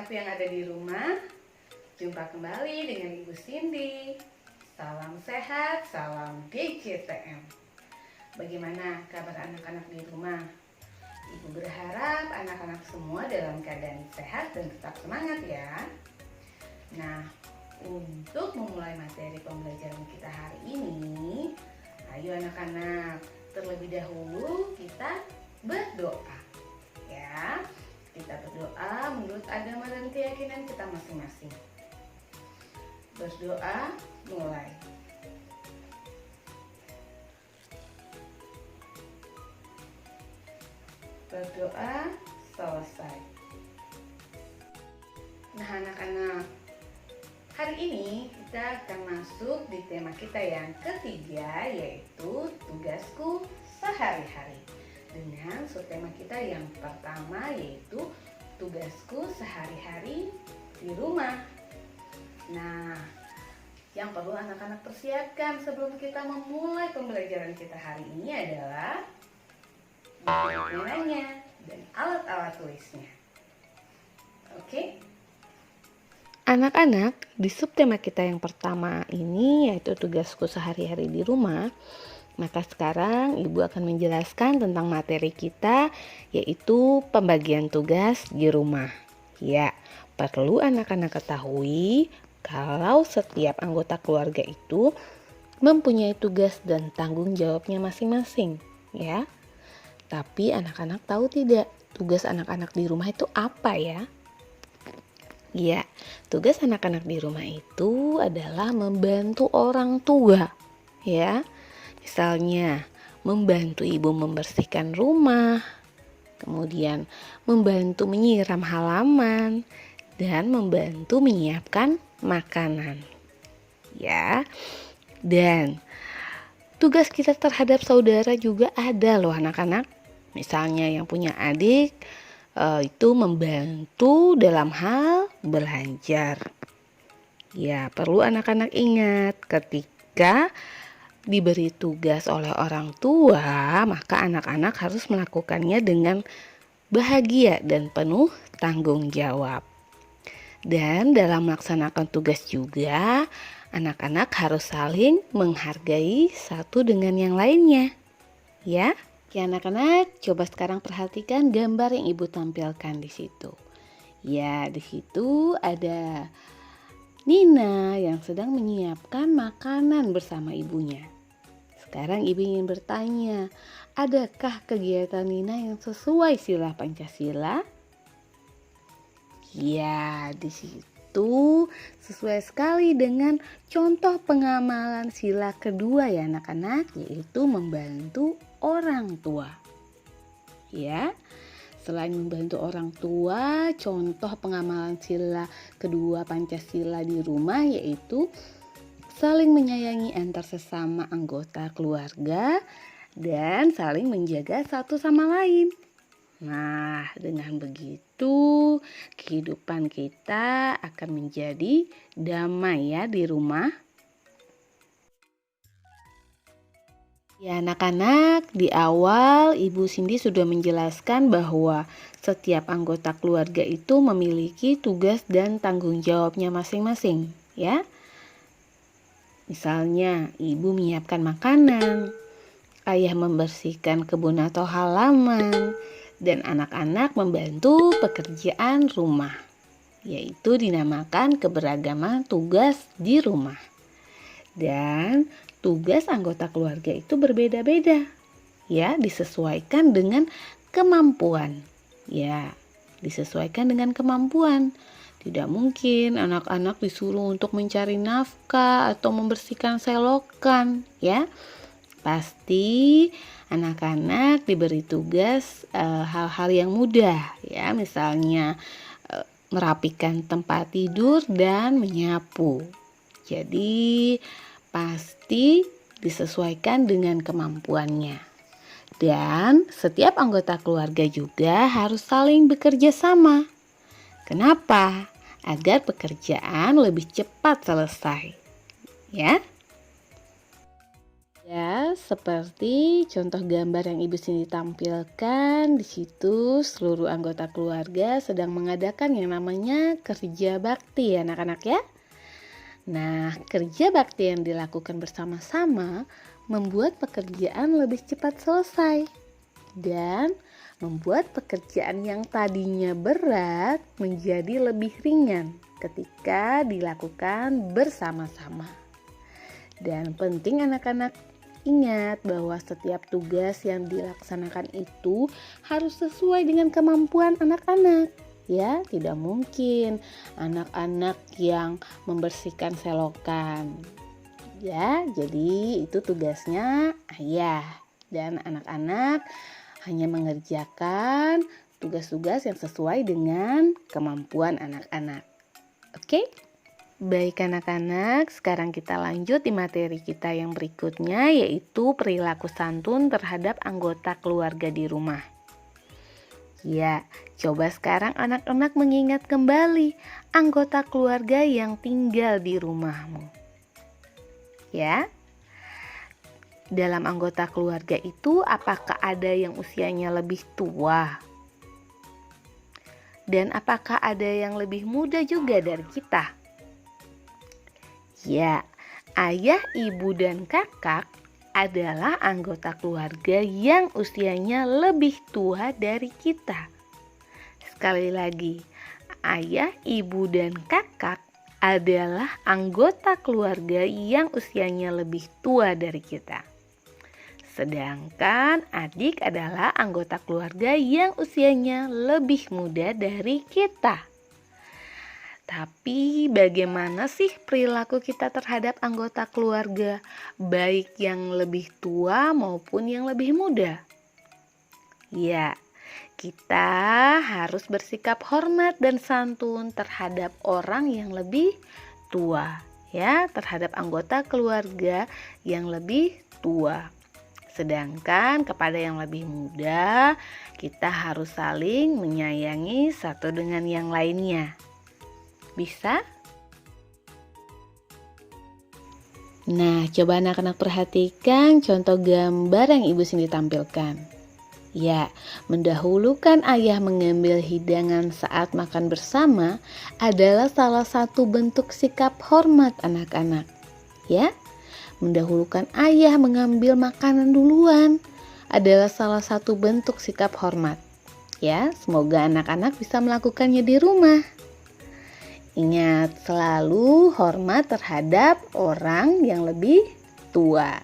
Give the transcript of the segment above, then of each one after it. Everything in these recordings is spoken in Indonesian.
anak yang ada di rumah. Jumpa kembali dengan Ibu Cindy. Salam sehat, salam DJTM. Bagaimana kabar anak-anak di rumah? Ibu berharap anak-anak semua dalam keadaan sehat dan tetap semangat ya. Nah, untuk memulai materi pembelajaran kita hari ini, ayo anak-anak, terlebih dahulu kita berdoa ya. Kita berdoa menurut agama dan keyakinan kita masing-masing. Berdoa mulai. Berdoa selesai. Nah anak-anak, hari ini kita akan masuk di tema kita yang ketiga, yaitu tugasku sehari-hari. Dengan subtema kita yang pertama, yaitu tugasku sehari-hari di rumah. Nah, yang perlu anak-anak persiapkan sebelum kita memulai pembelajaran kita hari ini adalah buku mainannya dan alat-alat tulisnya. Oke? Anak-anak, di subtema kita yang pertama ini yaitu tugasku sehari-hari di rumah. Maka sekarang Ibu akan menjelaskan tentang materi kita, yaitu pembagian tugas di rumah. Ya, perlu anak-anak ketahui kalau setiap anggota keluarga itu mempunyai tugas dan tanggung jawabnya masing-masing, ya. Tapi anak-anak tahu tidak tugas anak-anak di rumah itu apa ya? Ya, tugas anak-anak di rumah itu adalah membantu orang tua, ya. Misalnya, membantu ibu membersihkan rumah, kemudian membantu menyiram halaman, dan membantu menyiapkan makanan. Ya, dan tugas kita terhadap saudara juga ada loh anak-anak. Misalnya yang punya adik, itu membantu dalam hal belajar. Ya, perlu anak-anak ingat ketika diberi tugas oleh orang tua, maka anak-anak harus melakukannya dengan bahagia dan penuh tanggung jawab. Dan dalam melaksanakan tugas juga, anak-anak harus saling menghargai satu dengan yang lainnya. Ya, anak-anak, coba sekarang perhatikan gambar yang Ibu tampilkan di situ. Ya, di situ ada Nina yang sedang menyiapkan makanan bersama ibunya. Sekarang Ibu ingin bertanya, adakah kegiatan Nina yang sesuai sila Pancasila? Ya, di situ sesuai sekali dengan contoh pengamalan sila kedua ya anak-anak, yaitu membantu orang tua. Ya, selain membantu orang tua, contoh pengamalan sila kedua Pancasila di rumah yaitu saling menyayangi antar sesama anggota keluarga dan saling menjaga satu sama lain. Nah, dengan begitu kehidupan kita akan menjadi damai ya di rumah. Ya anak-anak, di awal Ibu Cindy sudah menjelaskan bahwa setiap anggota keluarga itu memiliki tugas dan tanggung jawabnya masing-masing ya. Misalnya, ibu menyiapkan makanan, ayah membersihkan kebun atau halaman, dan anak-anak membantu pekerjaan rumah, yaitu dinamakan keberagaman tugas di rumah. Dan tugas anggota keluarga itu berbeda-beda, ya, disesuaikan dengan kemampuan. Ya, disesuaikan dengan kemampuan. Tidak mungkin anak-anak disuruh untuk mencari nafkah atau membersihkan selokan, ya. Pasti anak-anak diberi tugas hal-hal yang mudah, ya. Misalnya merapikan tempat tidur dan menyapu. Jadi pasti disesuaikan dengan kemampuannya. Dan setiap anggota keluarga juga harus saling bekerja sama. Kenapa? Agar pekerjaan lebih cepat selesai. Ya. Ya, seperti contoh gambar yang Ibu Cindy tampilkan, di situ seluruh anggota keluarga sedang mengadakan yang namanya kerja bakti, anak-anak ya. Nah, kerja bakti yang dilakukan bersama-sama membuat pekerjaan lebih cepat selesai dan membuat pekerjaan yang tadinya berat menjadi lebih ringan ketika dilakukan bersama-sama. Dan penting anak-anak ingat bahwa setiap tugas yang dilaksanakan itu harus sesuai dengan kemampuan anak-anak. Ya, tidak mungkin anak-anak yang membersihkan selokan. Ya, jadi itu tugasnya ayah dan anak-anak hanya mengerjakan tugas-tugas yang sesuai dengan kemampuan anak-anak. Oke? Baik anak-anak, sekarang kita lanjut di materi kita yang berikutnya, yaitu perilaku santun terhadap anggota keluarga di rumah. Ya, coba sekarang anak-anak mengingat kembali anggota keluarga yang tinggal di rumahmu. Ya, dalam anggota keluarga itu apakah ada yang usianya lebih tua? Dan apakah ada yang lebih muda juga dari kita? Ya, ayah, ibu, dan kakak adalah anggota keluarga yang usianya lebih tua dari kita. Sekali lagi, ayah, ibu, dan kakak adalah anggota keluarga yang usianya lebih tua dari kita. Sedangkan adik adalah anggota keluarga yang usianya lebih muda dari kita. Tapi bagaimana sih perilaku kita terhadap anggota keluarga, baik yang lebih tua maupun yang lebih muda? Ya, kita harus bersikap hormat dan santun terhadap orang yang lebih tua, ya, terhadap anggota keluarga yang lebih tua. Sedangkan kepada yang lebih muda, kita harus saling menyayangi satu dengan yang lainnya. Bisa? Nah, coba anak-anak perhatikan contoh gambar yang Ibu Cindy tampilkan. Ya, mendahulukan ayah mengambil hidangan saat makan bersama adalah salah satu bentuk sikap hormat anak-anak. Ya, mendahulukan ayah mengambil makanan duluan adalah salah satu bentuk sikap hormat. Ya, semoga anak-anak bisa melakukannya di rumah. Ingat selalu hormat terhadap orang yang lebih tua.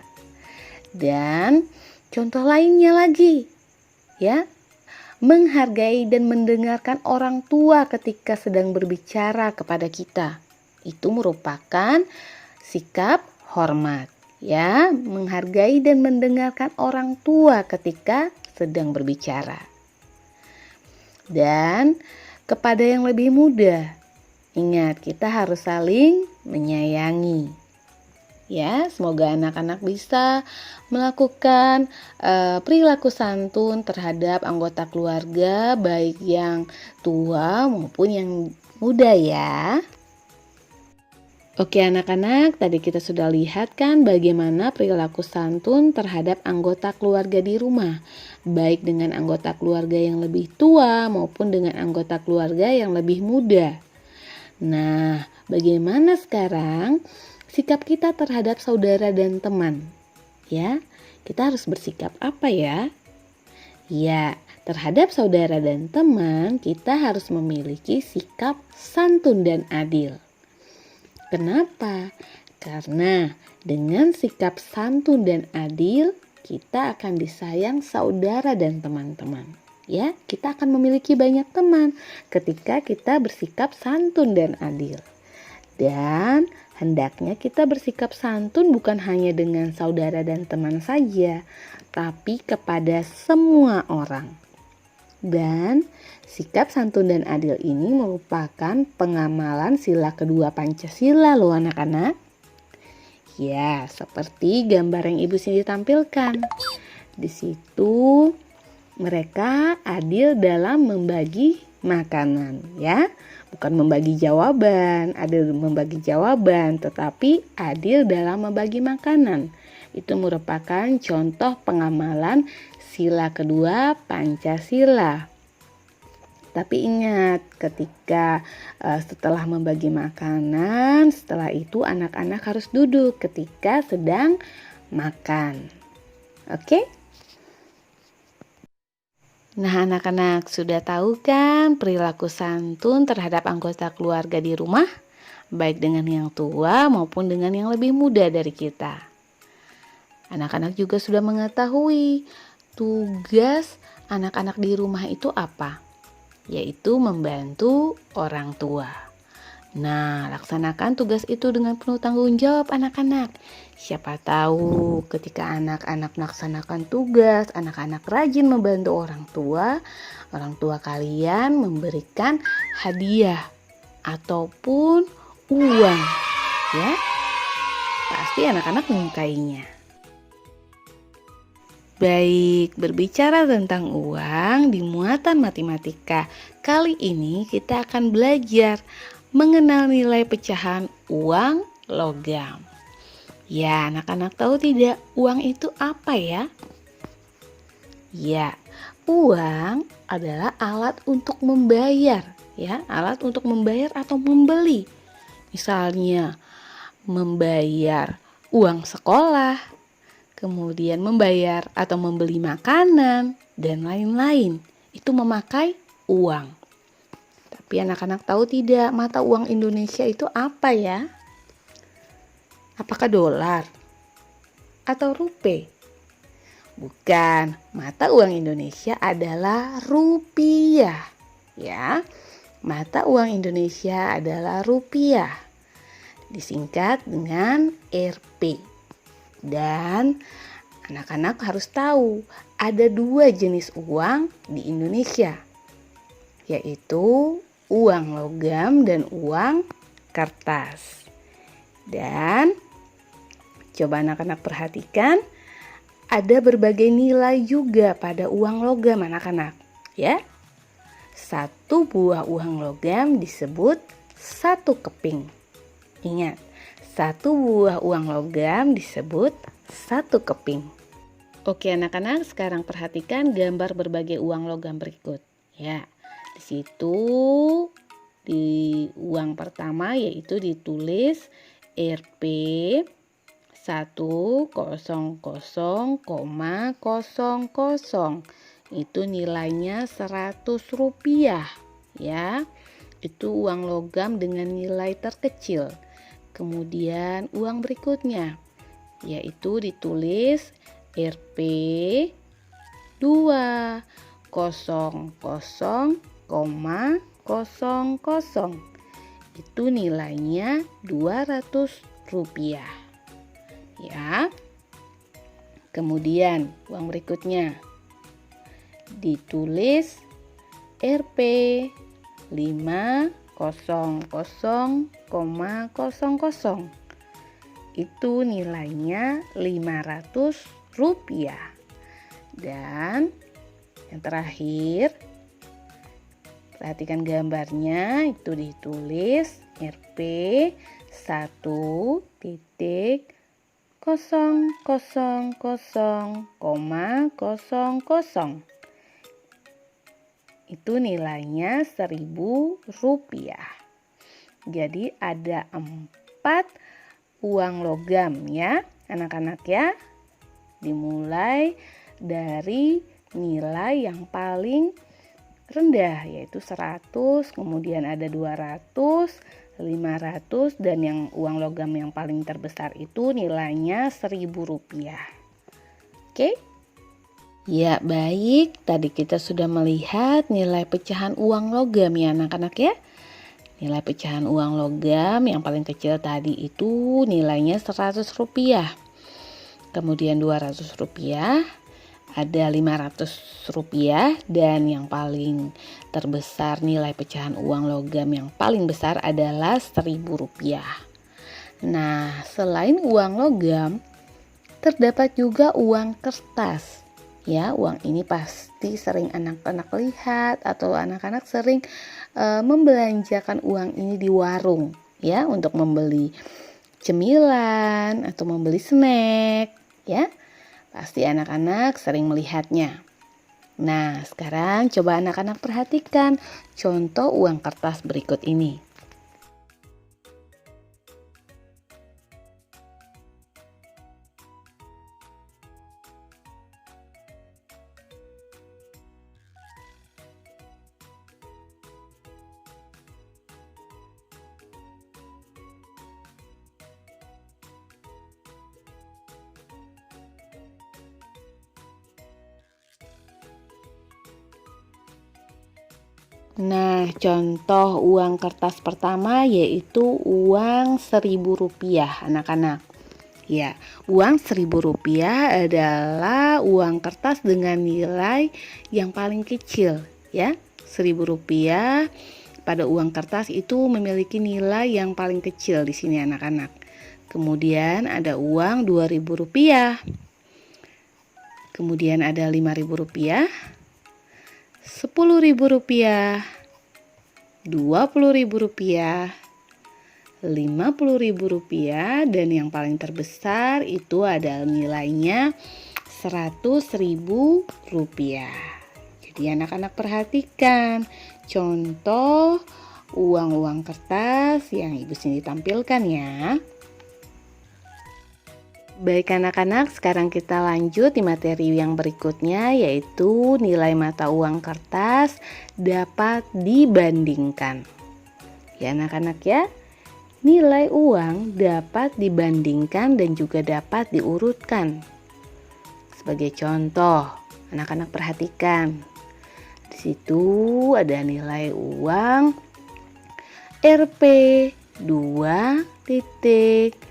Dan contoh lainnya lagi, ya, menghargai dan mendengarkan orang tua ketika sedang berbicara kepada kita. Itu merupakan sikap hormat, ya, menghargai dan mendengarkan orang tua ketika sedang berbicara. Dan kepada yang lebih muda, ingat, kita harus saling menyayangi. Ya, semoga anak-anak bisa melakukan perilaku santun terhadap anggota keluarga, baik yang tua maupun yang muda ya. Oke anak-anak, tadi kita sudah lihat kan bagaimana perilaku santun terhadap anggota keluarga di rumah, baik dengan anggota keluarga yang lebih tua maupun dengan anggota keluarga yang lebih muda. Nah, bagaimana sekarang sikap kita terhadap saudara dan teman? Ya, kita harus bersikap apa ya? Ya, terhadap saudara dan teman kita harus memiliki sikap santun dan adil. Kenapa? Karena dengan sikap santun dan adil, kita akan disayang saudara dan teman-teman. Ya, kita akan memiliki banyak teman ketika kita bersikap santun dan adil. Dan hendaknya kita bersikap santun bukan hanya dengan saudara dan teman saja, tapi kepada semua orang. Dan sikap santun dan adil ini merupakan pengamalan sila kedua Pancasila loh anak-anak. Ya, seperti gambar yang Ibu Cindy tampilkan. Di situ mereka adil dalam membagi makanan, ya. Bukan membagi jawaban, adil membagi jawaban, tetapi adil dalam membagi makanan. Itu merupakan contoh pengamalan sila kedua Pancasila. Tapi ingat, ketika setelah membagi makanan, setelah itu anak-anak harus duduk ketika sedang makan. Oke? Nah, anak-anak sudah tahu kan perilaku santun terhadap anggota keluarga di rumah, baik dengan yang tua maupun dengan yang lebih muda dari kita. Anak-anak juga sudah mengetahui tugas anak-anak di rumah itu apa, yaitu membantu orang tua. Nah, laksanakan tugas itu dengan penuh tanggung jawab anak-anak. Siapa tahu ketika anak-anak melaksanakan tugas, anak-anak rajin membantu orang tua kalian memberikan hadiah ataupun uang, ya. Pasti anak-anak menyukainya. Baik, berbicara tentang uang di muatan matematika, kali ini kita akan belajar mengenal nilai pecahan uang logam. Ya, anak-anak tahu tidak uang itu apa ya? Ya, uang adalah alat untuk membayar, ya, alat untuk membayar atau membeli. Misalnya, membayar uang sekolah, kemudian membayar atau membeli makanan, dan lain-lain. Itu memakai uang. Tapi anak-anak tahu tidak mata uang Indonesia itu apa ya? Apakah dolar atau rupiah? Bukan, mata uang Indonesia adalah rupiah. Ya, mata uang Indonesia adalah rupiah. Disingkat dengan Rp. Dan anak-anak harus tahu ada 2 jenis uang di Indonesia, yaitu uang logam dan uang kertas. Dan coba anak-anak perhatikan, ada berbagai nilai juga pada uang logam anak-anak, ya. 1 buah uang logam disebut 1 keping. Ingat, 1 buah uang logam disebut 1 keping. Oke anak-anak, sekarang perhatikan gambar berbagai uang logam berikut. Ya, di situ di uang pertama yaitu ditulis Rp 100,00. Itu nilainya Rp100, ya. Itu uang logam dengan nilai terkecil. Kemudian uang berikutnya yaitu ditulis Rp 200,00. Itu nilainya Rp200, ya. Kemudian uang berikutnya ditulis Rp 500,00. Itu nilainya Rp500. Dan yang terakhir, perhatikan gambarnya, itu ditulis Rp 1,000,00. Itu nilainya Rp1.000. Jadi ada 4 uang logam ya anak-anak ya. Dimulai dari nilai yang paling rendah yaitu 100, kemudian ada 200, 500, dan yang uang logam yang paling terbesar itu nilainya Rp1.000. Oke? Ya, baik. Tadi kita sudah melihat nilai pecahan uang logam ya anak-anak ya. Nilai pecahan uang logam yang paling kecil tadi itu nilainya Rp100. Kemudian Rp200, ada Rp500, dan yang paling terbesar nilai pecahan uang logam yang paling besar adalah Rp1.000. Nah, selain uang logam, terdapat juga uang kertas. Ya, uang ini pasti sering anak-anak lihat atau anak-anak sering membelanjakan uang ini di warung ya untuk membeli cemilan atau membeli snack. ya. Pasti anak-anak sering melihatnya. Nah, sekarang coba anak-anak perhatikan contoh uang kertas berikut ini. Nah, contoh uang kertas pertama yaitu uang Rp1.000, anak-anak. Ya, uang Rp1.000 adalah uang kertas dengan nilai yang paling kecil, ya. Rp1.000 pada uang kertas itu memiliki nilai yang paling kecil di sini, anak-anak. Kemudian ada uang Rp2.000. Kemudian ada Rp5.000, Rp10.000, Rp20.000, Rp50.000, dan yang paling terbesar itu ada nilainya Rp100.000. Jadi anak-anak perhatikan contoh uang-uang kertas yang Ibu sini tampilkan ya. Baik anak-anak, sekarang kita lanjut di materi yang berikutnya, yaitu nilai mata uang kertas dapat dibandingkan. Ya anak-anak ya, nilai uang dapat dibandingkan dan juga dapat diurutkan. Sebagai contoh, anak-anak perhatikan. Di situ ada nilai uang Rp2.000,00.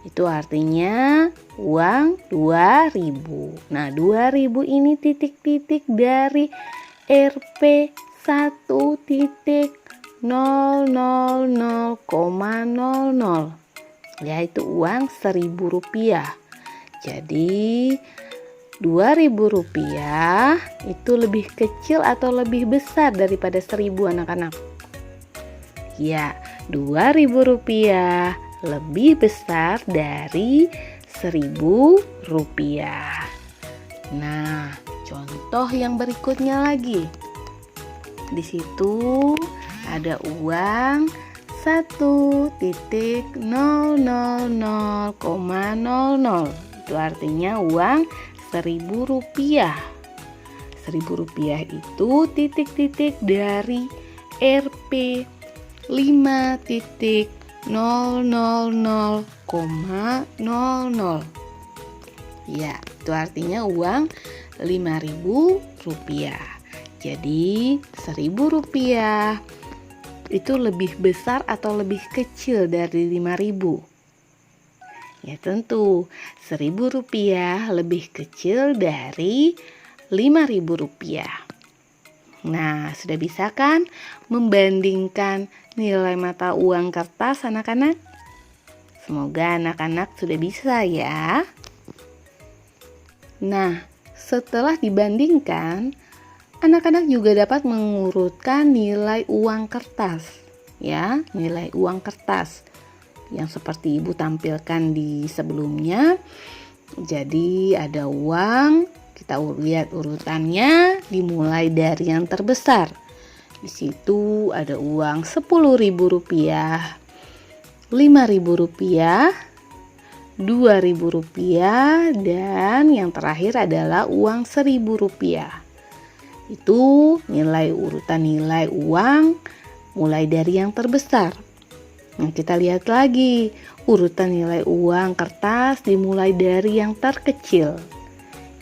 Itu artinya uang 2.000. Nah, 2.000 ini titik-titik dari Rp1.000,00, yaitu uang Rp1.000. Jadi Rp2.000 itu lebih kecil atau lebih besar daripada 1.000 anak-anak? Ya, Rp2.000 lebih besar dari Rp1.000. Nah, contoh yang berikutnya lagi. Di situ ada uang 1.000,00. Itu artinya uang Rp1.000. Rp1.000 itu titik-titik dari Rp5.000,00. Ya, itu artinya uang Rp5.000. Jadi Rp1.000 itu lebih besar atau lebih kecil dari 5.000? Ya tentu, Rp1.000 lebih kecil dari Rp5.000. Nah, sudah bisa kan membandingkan nilai mata uang kertas anak-anak? Semoga anak-anak sudah bisa ya. Nah, setelah dibandingkan, anak-anak juga dapat mengurutkan nilai uang kertas. Ya, nilai uang kertas yang seperti Ibu tampilkan di sebelumnya. Jadi ada uang, kita lihat urutannya dimulai dari yang terbesar. Di situ ada uang Rp10.000, Rp5.000, Rp2.000, dan yang terakhir adalah uang Rp1.000. Itu nilai urutan nilai uang mulai dari yang terbesar. Nah, kita lihat lagi urutan nilai uang kertas dimulai dari yang terkecil.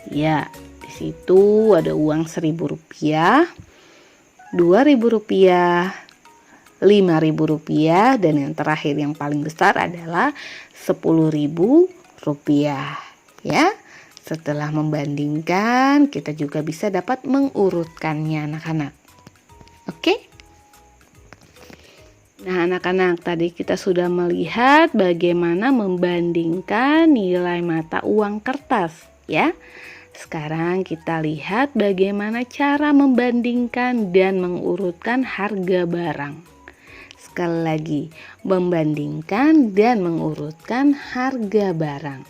Ya, di situ ada uang Rp1.000, Rp2.000, Rp5.000, dan yang terakhir yang paling besar adalah Rp10.000. Ya, setelah membandingkan, kita juga bisa dapat mengurutkannya anak-anak. Oke? Nah, anak-anak, tadi kita sudah melihat bagaimana membandingkan nilai mata uang kertas, ya. Sekarang kita lihat bagaimana cara membandingkan dan mengurutkan harga barang. sekali lagi, membandingkan dan mengurutkan harga barang.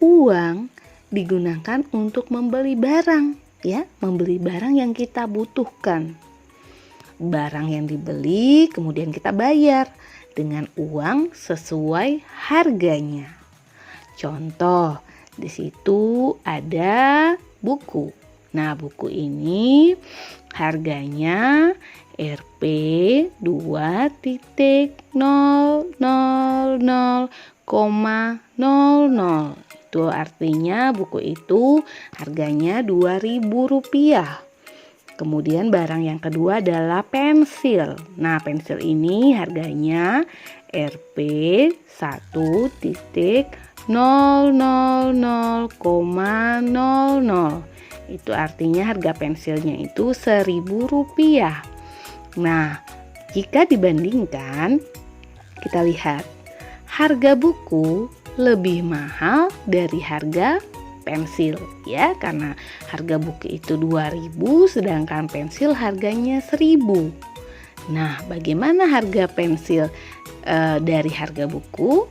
Uang digunakan untuk membeli barang, ya, membeli barang yang kita butuhkan. Barang yang dibeli kemudian kita bayar dengan uang sesuai harganya. Contoh, di situ ada buku. Nah, buku ini harganya Rp 2.000,00. Itu artinya buku itu harganya Rp2.000. Kemudian barang yang kedua adalah pensil. Nah, pensil ini harganya Rp 1.000,00. Itu artinya harga pensilnya itu Rp1.000. Nah, jika dibandingkan, kita lihat harga buku lebih mahal dari harga pensil, ya, karena harga buku itu Rp2.000 sedangkan pensil harganya Rp1.000. Nah, bagaimana harga pensil dari harga buku?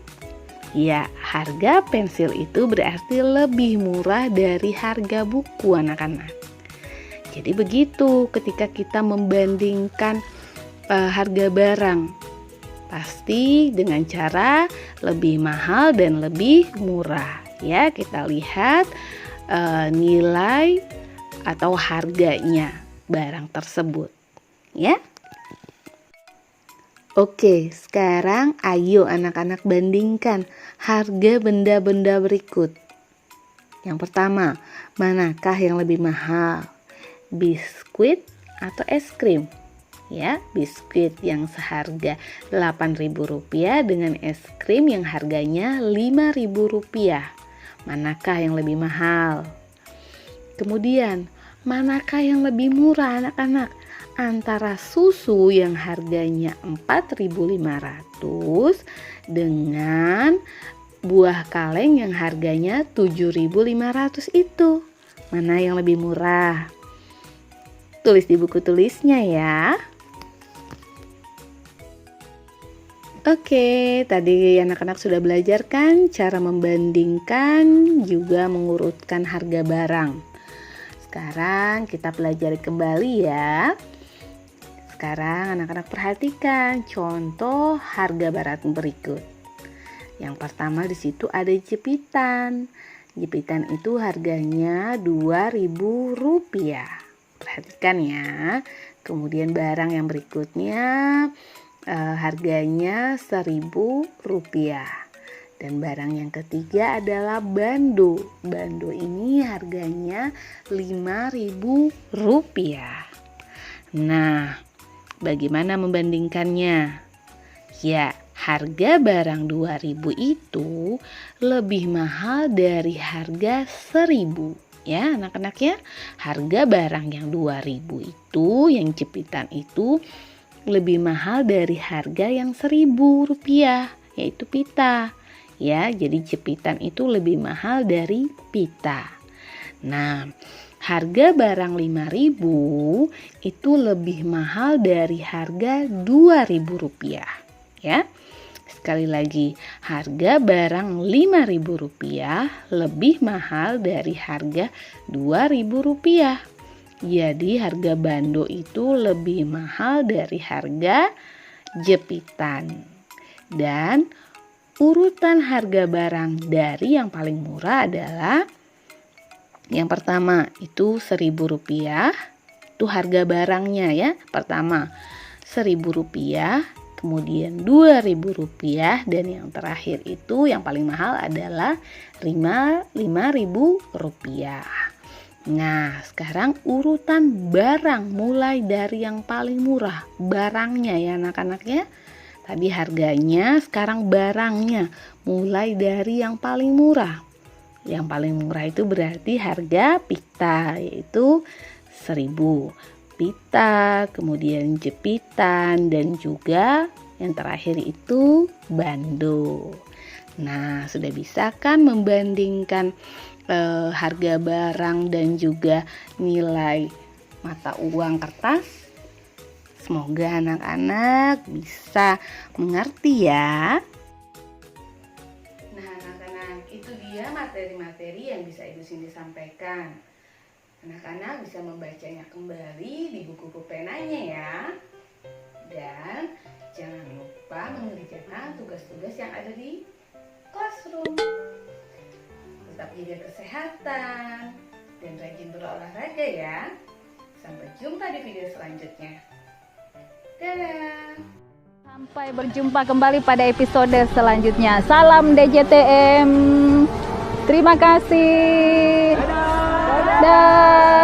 Ya, harga pensil itu berarti lebih murah dari harga buku, anak-anak. Jadi begitu ketika kita membandingkan harga barang, pasti dengan cara lebih mahal dan lebih murah. Ya, kita lihat nilai atau harganya barang tersebut, ya. Oke, sekarang ayo anak-anak bandingkan harga benda-benda berikut. Yang pertama, manakah yang lebih mahal? Biskuit atau es krim? Ya, biskuit yang seharga Rp8.000 dengan es krim yang harganya Rp5.000. Manakah yang lebih mahal? Kemudian, manakah yang lebih murah, anak-anak? Antara susu yang harganya Rp4.500 dengan buah kaleng yang harganya Rp7.500 itu. Mana yang lebih murah? Tulis di buku tulisnya ya. Oke, tadi anak-anak sudah belajar kan cara membandingkan juga mengurutkan harga barang. Sekarang kita pelajari kembali ya. Sekarang anak-anak perhatikan contoh harga barang berikut. Yang pertama di situ ada jepitan. Jepitan itu harganya Rp2.000. Perhatikan ya. Kemudian barang yang berikutnya harganya Rp1.000. Dan barang yang ketiga adalah bando. Bando ini harganya Rp5.000. Nah, bagaimana membandingkannya? Ya, harga barang Rp2.000 itu lebih mahal dari harga Rp1.000. Ya, anak-anak ya. Harga barang yang Rp2.000 itu, yang jepitan itu lebih mahal dari harga yang Rp1.000, yaitu pita. Ya, jadi jepitan itu lebih mahal dari pita. Nah, harga barang Rp5.000 itu lebih mahal dari harga Rp2.000. Ya, sekali lagi, harga barang Rp5.000 lebih mahal dari harga Rp2.000. Jadi harga bando itu lebih mahal dari harga jepitan. Dan urutan harga barang dari yang paling murah adalah yang pertama itu Rp1.000. Itu harga barangnya ya. Pertama Rp1.000, kemudian Rp2.000, dan yang terakhir itu yang paling mahal adalah Rp5.000. Nah, sekarang urutan barang mulai dari yang paling murah, barangnya ya anak-anak ya. Tadi harganya, sekarang barangnya mulai dari yang paling murah. Yang paling murah itu berarti harga pita, yaitu Rp1.000. Pita, kemudian jepitan, dan juga yang terakhir itu bando. Nah, sudah bisa kan membandingkan harga barang dan juga nilai mata uang kertas? Semoga anak-anak bisa mengerti ya. Nah anak-anak, itu dia materi-materi yang bisa Ibu Cindy sampaikan. Anak-anak bisa membacanya kembali di buku penanya ya. Dan jangan lupa mengerjakan tugas-tugas yang ada di classroom. Tetap jaga kesehatan dan rajin berolahraga ya. Sampai jumpa di video selanjutnya. Dadah. Sampai berjumpa kembali pada episode selanjutnya. Salam DJTM. Terima kasih. Dadah.